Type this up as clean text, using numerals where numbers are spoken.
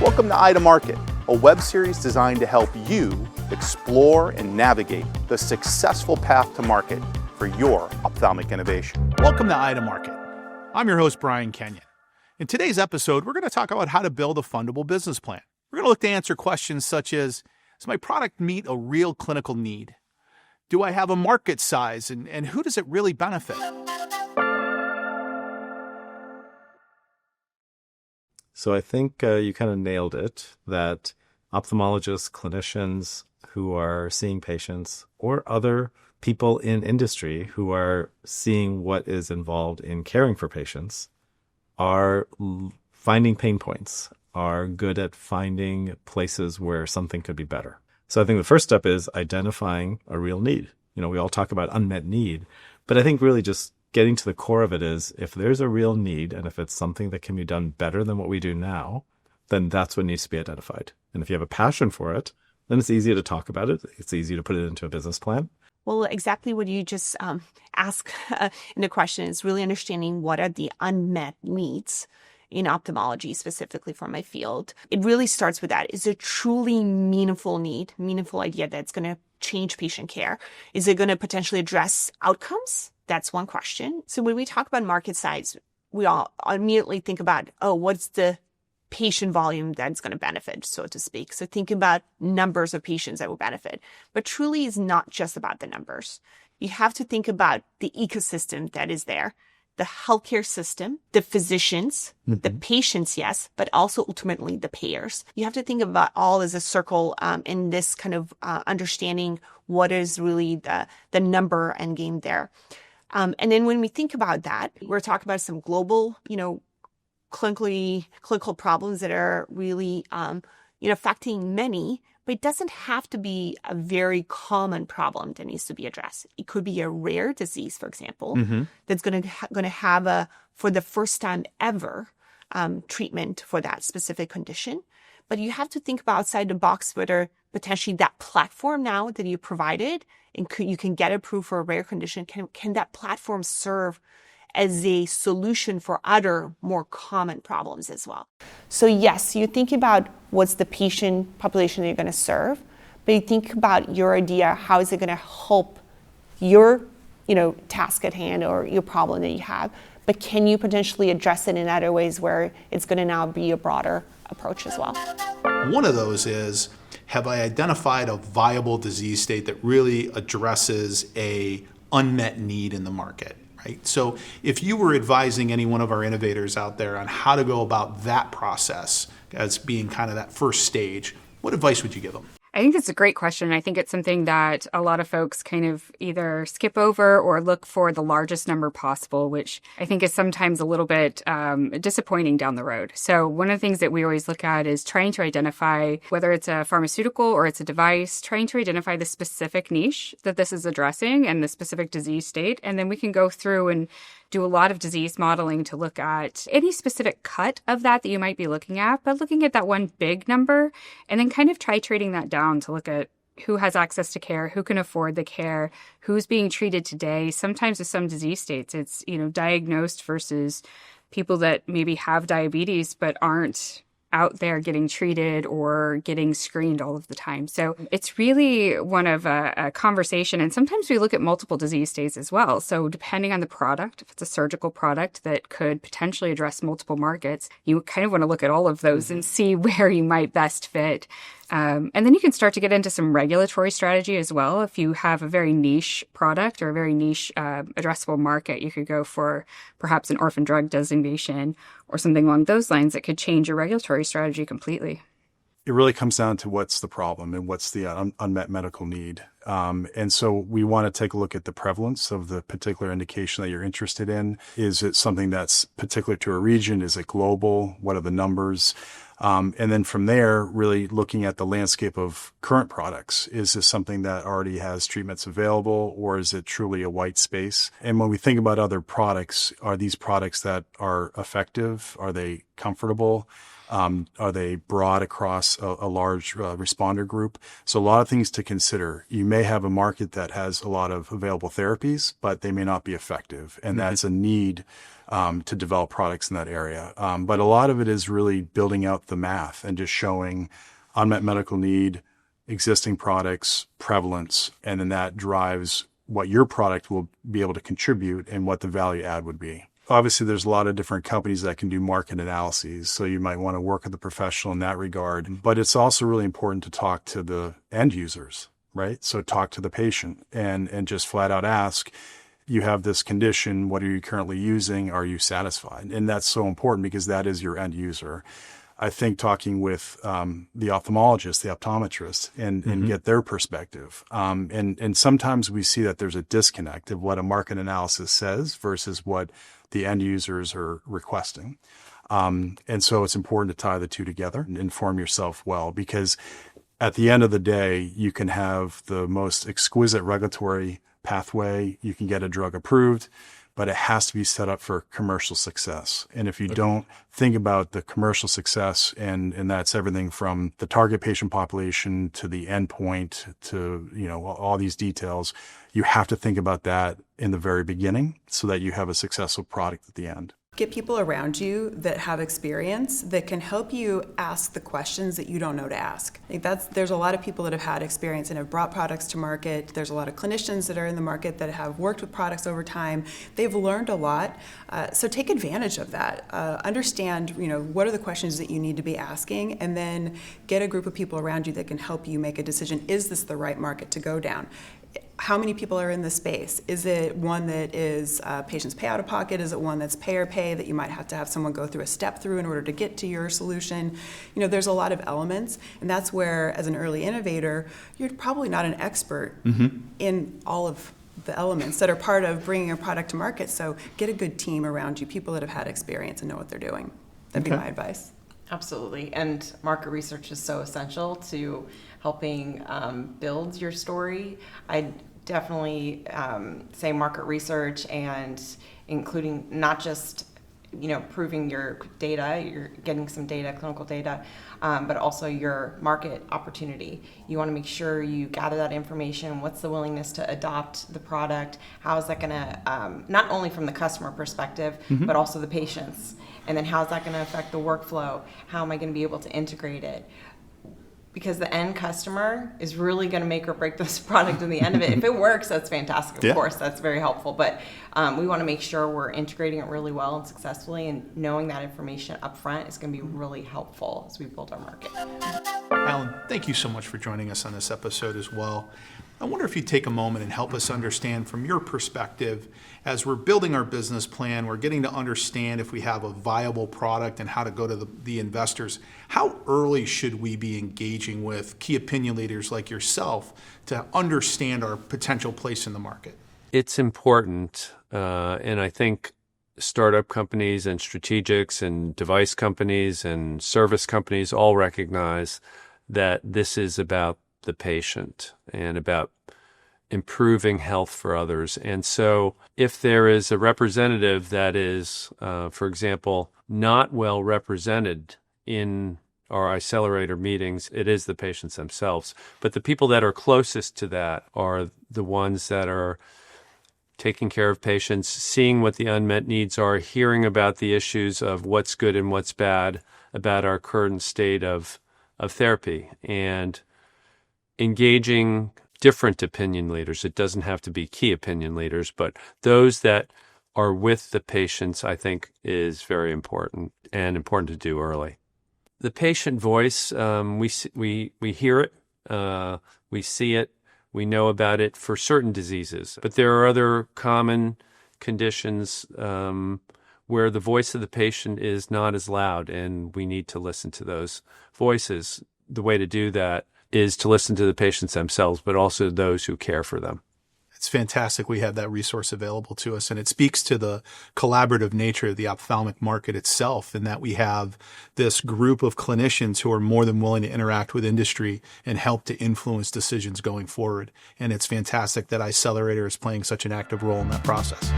Welcome to Eye to Market, a web series designed to help you explore and navigate the successful path to market for your ophthalmic innovation. Welcome to Eye to Market. I'm your host, Brian Kenyon. In today's episode, we're going to talk about how to build a fundable business plan. We're going to look to answer questions such as, does my product meet a real clinical need? Do I have a market size, and who does it really benefit? So I think you kind of nailed it, that ophthalmologists, clinicians who are seeing patients, or other people in industry who are seeing what is involved in caring for patients are finding pain points, are good at finding places where something could be better. So I think the first step is identifying a real need. You know, we all talk about unmet need, but I think really just getting to the core of it is, if there's a real need and if it's something that can be done better than what we do now, then that's what needs to be identified. And if you have a passion for it, then it's easy to talk about it. It's easy to put it into a business plan. Well, exactly what you just asked in the question is really understanding what are the unmet needs in ophthalmology, specifically for my field. It really starts with that. Is it truly meaningful need, meaningful idea that's going to change patient care? Is it going to potentially address outcomes? That's one question. So when we talk about market size, we all immediately think about, what's the patient volume that's going to benefit, so to speak. So think about numbers of patients that will benefit. But truly is not just about the numbers. You have to think about the ecosystem that is there. The healthcare system, the physicians, the patients, yes, but also ultimately the payers. You have to think about all as a circle in this kind of understanding what is really the number end game there. And then when we think about that, we're talking about some global, clinical problems that are really, affecting many. But it doesn't have to be a very common problem that needs to be addressed. It could be a rare disease, for example, that's going to have for the first time ever, treatment for that specific condition. But you have to think about outside the box whether potentially that platform now that you provided and you can get approved for a rare condition, can that platform serve as a solution for other more common problems as well. So yes, you think about what's the patient population that you're going to serve, but you think about your idea, how is it going to help your, task at hand or your problem that you have, but can you potentially address it in other ways where it's going to now be a broader approach as well? One of those is, have I identified a viable disease state that really addresses a unmet need in the market? Right? So if you were advising any one of our innovators out there on how to go about that process as being kind of that first stage, what advice would you give them? I think that's a great question. I think it's something that a lot of folks kind of either skip over or look for the largest number possible, which I think is sometimes a little bit disappointing down the road. So one of the things that we always look at is trying to identify, whether it's a pharmaceutical or it's a device, trying to identify the specific niche that this is addressing and the specific disease state. And then we can go through and do a lot of disease modeling to look at any specific cut of that you might be looking at, but looking at that one big number and then kind of titrating that down to look at who has access to care, who can afford the care, who's being treated today. Sometimes with some disease states, it's, diagnosed versus people that maybe have diabetes but aren't out there getting treated or getting screened all of the time. So it's really one of a conversation. And sometimes we look at multiple disease states as well. So depending on the product, if it's a surgical product that could potentially address multiple markets, you kind of want to look at all of those and see where you might best fit. And then you can start to get into some regulatory strategy as well. If you have a very niche product or a very niche addressable market, you could go for perhaps an orphan drug designation or something along those lines that could change your regulatory strategy completely. It really comes down to what's the problem and what's the unmet medical need. And so we want to take a look at the prevalence of the particular indication that you're interested in. Is it something that's particular to a region? Is it global? What are the numbers? And then from there, really looking at the landscape of current products. Is this something that already has treatments available, or is it truly a white space? And when we think about other products, are these products that are effective? Are they comfortable? Are they broad across a large responder group? So a lot of things to consider. You may have a market that has a lot of available therapies, but they may not be effective. And that's a need to develop products in that area. But a lot of it is really building out the math and just showing unmet medical need, existing products, prevalence, and then that drives what your product will be able to contribute and what the value add would be. Obviously, there's a lot of different companies that can do market analyses, so you might want to work with a professional in that regard. But it's also really important to talk to the end users, right? So talk to the patient and just flat out ask, you have this condition, what are you currently using? Are you satisfied? And that's so important because that is your end user. I think talking with the ophthalmologist, the optometrist, and get their perspective. And sometimes we see that there's a disconnect of what a market analysis says versus what the end users are requesting. And so it's important to tie the two together and inform yourself well, because at the end of the day, you can have the most exquisite regulatory pathway. You can get a drug approved, but it has to be set up for commercial success. And if you don't think about the commercial success, and that's everything from the target patient population to the endpoint to, all these details, you have to think about that in the very beginning so that you have a successful product at the end. Get people around you that have experience that can help you ask the questions that you don't know to ask. There's a lot of people that have had experience and have brought products to market. There's a lot of clinicians that are in the market that have worked with products over time. They've learned a lot. So take advantage of that. Understand, what are the questions that you need to be asking, and then get a group of people around you that can help you make a decision. Is this the right market to go down? How many people are in the space? Is it one that is patients pay out of pocket? Is it one that's pay or pay that you might have to have someone go through a step through in order to get to your solution? There's a lot of elements, and that's where, as an early innovator, you're probably not an expert in all of the elements that are part of bringing a product to market. So get a good team around you, people that have had experience and know what they're doing. That'd be my advice. Absolutely. And market research is so essential to helping build your story. I definitely say market research, and including not just proving your data, you're getting some data, clinical data, but also your market opportunity. You want to make sure you gather that information. What's the willingness to adopt the product? How is that going to, not only from the customer perspective, but also the patients? And then how is that going to affect the workflow? How am I going to be able to integrate it? Because the end customer is really going to make or break this product in the end of it. If it works, that's fantastic. Of course, that's very helpful. But we want to make sure we're integrating it really well and successfully, and knowing that information up front is going to be really helpful as we build our market. Alan, thank you so much for joining us on this episode as well. I wonder if you'd take a moment and help us understand from your perspective, as we're building our business plan, we're getting to understand if we have a viable product and how to go to the investors. How early should we be engaging with key opinion leaders like yourself to understand our potential place in the market? It's important, and I think startup companies and strategics and device companies and service companies all recognize that this is about the patient and about improving health for others. And so if there is a representative that is, for example, not well represented in our Eyecelerator meetings, it is the patients themselves. But the people that are closest to that are the ones that are taking care of patients, seeing what the unmet needs are, hearing about the issues of what's good and what's bad about our current state of therapy, and engaging different opinion leaders. It doesn't have to be key opinion leaders, but those that are with the patients, I think, is very important, and important to do early. The patient voice, we hear it, we see it, we know about it for certain diseases, but there are other common conditions where the voice of the patient is not as loud, and we need to listen to those voices. The way to do that is to listen to the patients themselves, but also those who care for them. It's fantastic we have that resource available to us, and it speaks to the collaborative nature of the ophthalmic market itself, in that we have this group of clinicians who are more than willing to interact with industry and help to influence decisions going forward. And it's fantastic that Eyecelerator is playing such an active role in that process.